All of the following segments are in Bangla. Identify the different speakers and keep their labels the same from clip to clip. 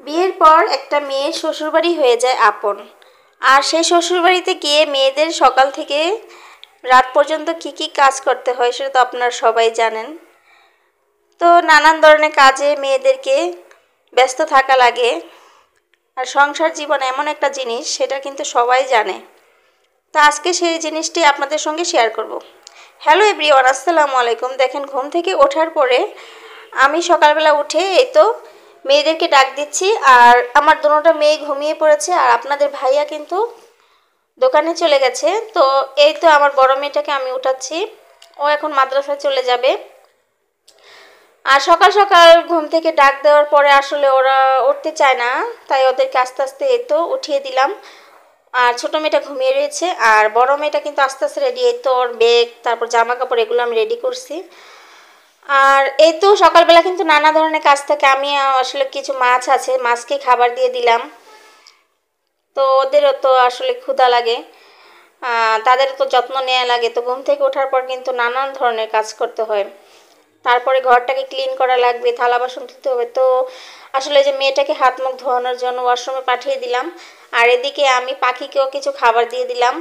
Speaker 1: বিয়ের পর একটা মেয়ের শ্বশুরবাড়ি হয়ে যায় আপন। আর সেই শ্বশুরবাড়িতে গিয়ে মেয়েদের সকাল থেকে রাত পর্যন্ত কি কি কাজ করতে হয় সেটা তো আপনারা সবাই জানেন। তো নানান ধরনের কাজে মেয়েদেরকে ব্যস্ত থাকা লাগে। আর সংসার জীবন এমন একটা জিনিস, সেটা কিন্তু সবাই জানে। তো আজকে সেই জিনিসটি আপনাদের সঙ্গে শেয়ার করব। হ্যালো এভরিওয়ান, আসসালামু আলাইকুম। দেখেন, ঘুম থেকে ওঠার পরে আমি সকালবেলা উঠে এই তো মেয়েদেরকে ডাক দিচ্ছি। আর আমার দুটোটা মেয়ে ঘুমিয়ে পড়েছে, আর আপনাদের ভাইয়া কিন্তু দোকানে চলে গেছে। তো এই তো আমার বড় মেয়েটাকে আমি উঠাচ্ছি, ও এখন মাদ্রাসায় চলে যাবে। আর সকাল সকাল ঘুম থেকে ডাক দেওয়ার পরে আসলে ওরা উঠতে চায় না, তাই ওদেরকে আস্তে আস্তে এই তো উঠিয়ে দিলাম। আর ছোটো মেয়েটা ঘুমিয়ে রয়েছে, আর বড় মেয়েটা কিন্তু আস্তে আস্তে রেডি। এই তো ওর ব্যাগ, তারপর জামা কাপড় এগুলো আমি রেডি করছি। আর এই তো সকালবেলা কিন্তু নানা ধরনের কাজ থাকে। আমি আসলে কিছু মাছ আছে, মাছকে খাবার দিয়ে দিলাম। তো ওদেরও তো আসলে ক্ষুধা লাগে, তাদের তো যত্ন নেওয়া লাগে। তো ঘুম থেকে ওঠার পর কিন্তু নানান ধরনের কাজ করতে হয়। তারপরে ঘরটাকে ক্লিন করা লাগবে, থালা বাসন ধুতে হবে। তো আসলে যে মেয়েটাকে হাত মুখ ধোয়ানোর জন্য ওয়াশরুমে পাঠিয়ে দিলাম। আর এদিকে আমি পাখিকেও কিছু খাবার দিয়ে দিলাম।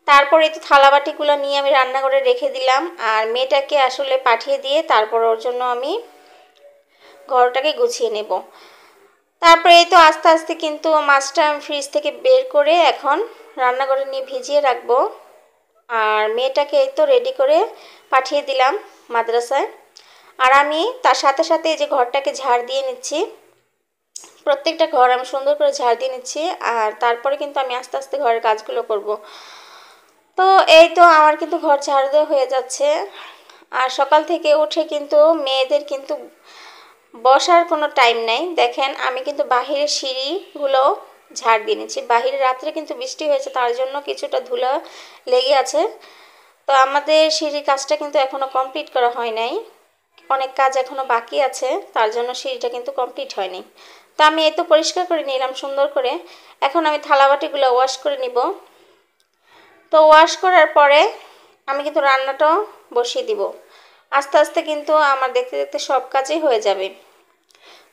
Speaker 1: তারপরে তো থালাবাটিগুলো নিয়ে আমি রান্নাঘরে রেখে দিলাম। আর মেয়েটাকে আসলে পাঠিয়ে দিয়ে তারপর ওর জন্য আমি ঘরটাকে গুছিয়ে নেব। তারপরে এই তো আস্তে আস্তে কিন্তু মাছটা আমি ফ্রিজ থেকে বের করে এখন রান্নাঘরে নিয়ে ভিজিয়ে রাখবো। আর মেয়েটাকে এই তো রেডি করে পাঠিয়ে দিলাম মাদ্রাসায়। আর আমি তার সাথে সাথে এই যে ঘরটাকে ঝাড় দিয়ে নিচ্ছি, প্রত্যেকটা ঘর আমি সুন্দর করে ঝাড় দিয়ে নিচ্ছি। আর তারপরে কিন্তু আমি আস্তে আস্তে ঘরের কাজগুলো করব। তো এই তো আমার কিন্তু ঘর ঝাড় দেওয়া হয়ে যাচ্ছে। আর সকাল থেকে উঠে কিন্তু মেয়েদের কিন্তু বসার কোনো টাইম নেই। দেখেন, আমি কিন্তু বাহিরের সিঁড়িগুলো ঝাড় দিয়ে নিচ্ছি। বাহিরে রাত্রে কিন্তু বৃষ্টি হয়েছে, তার জন্য কিছুটা ধুলা লেগে আছে। তো আমাদের সিঁড়ির কাজটা কিন্তু এখনও কমপ্লিট করা হয় নাই, অনেক কাজ এখনও বাকি আছে, তার জন্য সিঁড়িটা কিন্তু কমপ্লিট হয়নি। তো আমি এই তো পরিষ্কার করে নিলাম সুন্দর করে। এখন আমি থালাবাটিগুলো ওয়াশ করে নিব। তো ওয়াশ করার পরে আমি কিন্তু রান্নাটাও বসিয়ে দিব। আস্তে আস্তে কিন্তু আমার দেখতে দেখতে সব কাজই হয়ে যাবে।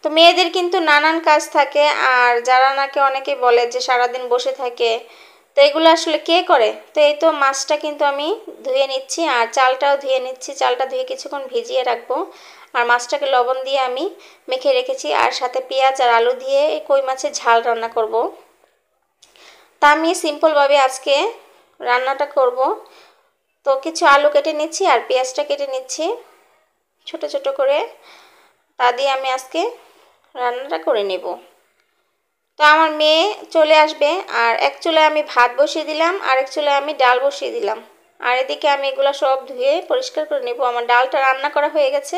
Speaker 1: তো মেয়েদের কিন্তু নানান কাজ থাকে। আর যারা নাকি অনেকে বলে যে সারাদিন বসে থাকে, তো এগুলো আসলে কে করে? তো এই তো মাছটা কিন্তু আমি ধুয়ে নিচ্ছি, আর চালটাও ধুয়ে নিচ্ছি। চালটা ধুয়ে কিছুক্ষণ ভিজিয়ে রাখবো। আর মাছটাকে লবণ দিয়ে আমি মেখে রেখেছি, আর সাথে পেঁয়াজ আর আলু দিয়ে কই মাছের ঝাল রান্না করব। তা আমি সিম্পলভাবে আজকে রান্নাটা করব। তো কিছু আলু কেটে নিচ্ছি আর পেঁয়াজটা কেটে নিচ্ছি ছোট ছোট করে। তা দিয়ে আমি আজকে রান্নাটা করে নেব। তো আমার মেয়ে চলে আসবে, আর এক চুলায় আমি ভাত বসিয়ে দিলাম, আর এক চুলায় আমি ডাল বসিয়ে দিলাম। আর এদিকে আমি এগুলো সব ধুয়ে পরিষ্কার করে নেব। আমার ডালটা রান্না করা হয়ে গেছে,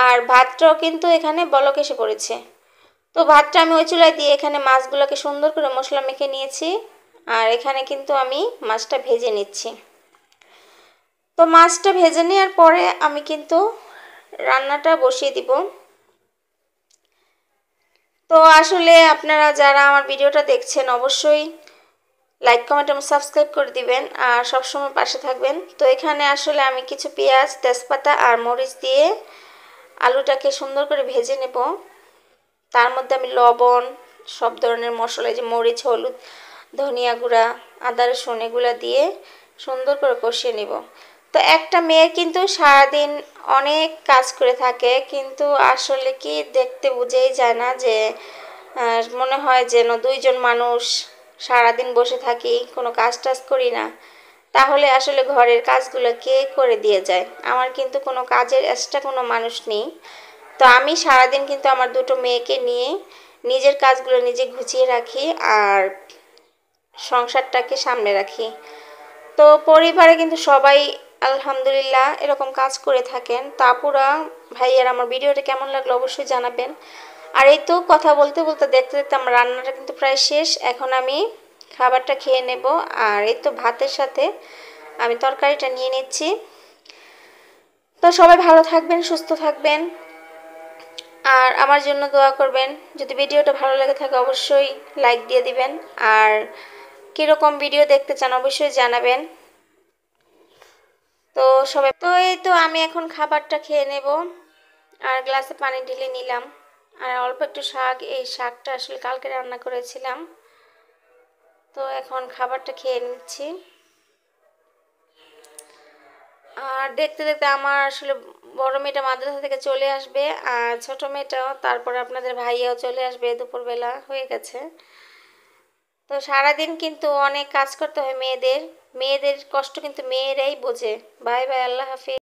Speaker 1: আর ভাতটাও কিন্তু এখানে বলক এসে পড়েছে। তো ভাতটা আমি ওই চুলায় দিয়ে এখানে মাছগুলোকে সুন্দর করে মশলা মেখে নিয়েছি। আর এখানে কিন্তু আমি মাছটা ভেজে নিচ্ছি। তো মাছটা ভেজে নেওয়ার পরে আমি কিন্তু রান্নাটা বসিয়ে দিব। তো আসলে আপনারা যারা আমার ভিডিওটা দেখছেন অবশ্যই লাইক কমেন্ট এবং সাবস্ক্রাইব করে দিবেন, আর সবসময় পাশে থাকবেন। তো এখানে আসলে আমি কিছু পেঁয়াজ, তেজপাতা আর মরিচ দিয়ে আলুটাকে সুন্দর করে ভেজে নেব। তার মধ্যে আমি লবণ, সব ধরনের মশলা, যে মরিচ, হলুদ, ধনিয়া গুঁড়া, আদা রসুন এগুলো দিয়ে সুন্দর করে কষিয়ে নেব। তো একটা মেয়ে কিন্তু সারাদিন অনেক কাজ করে থাকে, কিন্তু আসলে কি দেখতে বুঝেই যায় না যে মনে হয় যেন দুইজন মানুষ সারাদিন বসে থাকি, কোনো কাজ টাজ করি না। তাহলে আসলে ঘরের কাজগুলো কে করে দিয়ে যায়? আমার কিন্তু কোনো কাজের এক্সট্রা কোনো মানুষ নেই। তো আমি সারাদিন কিন্তু আমার দুটো মেয়েকে নিয়ে নিজের কাজগুলো নিজে গুছিয়ে রাখি, আর সংসারটাকে সামনে রাখি। তো পরিবারে কিন্তু সবাই আলহামদুলিল্লাহ এরকম কাজ করে থাকেন। তো আপুরা, ভাইয়ার, আমার ভিডিওটা কেমন লাগলো অবশ্যই জানাবেন। আর এই তো কথা বলতে বলতে দেখতে দেখতে আমার রান্নাটা কিন্তু প্রায় শেষ। এখন আমি খাবারটা খেয়ে নেব। আর এই তো ভাতের সাথে আমি তরকারিটা নিয়ে নিচ্ছি। তো সবাই ভালো থাকবেন, সুস্থ থাকবেন, আর আমার জন্য দোয়া করবেন। যদি ভিডিওটা ভালো লেগে থাকে অবশ্যই লাইক দিয়ে দিবেন, আর কীরকম ভিডিও দেখতে চান অবশ্যই জানাবেন। তো সবাই, তো এই তো আমি এখন খাবারটা খেয়ে নেব, আর গ্লাসে পানি ঢেলে নিলাম। আর অল্প একটু শাক, এই শাকটা আসলে কালকে রান্না করেছিলাম। তো এখন খাবারটা খেয়ে নিচ্ছি। আর দেখতে দেখতে আমার আসলে বড় মেয়েটা মাদ্রাসা থেকে চলে আসবে, আর ছোট মেয়েটাও, তারপর আপনাদের ভাইয়াও চলে আসবে, দুপুরবেলা হয়ে গেছে। তো সারাদিন কিন্তু অনেক কাজ করতে হয় মেয়েদের। মেয়েদের কষ্ট কিন্তু মেয়েরাই বোঝে। বাই বাই, আল্লাহ হাফিজ।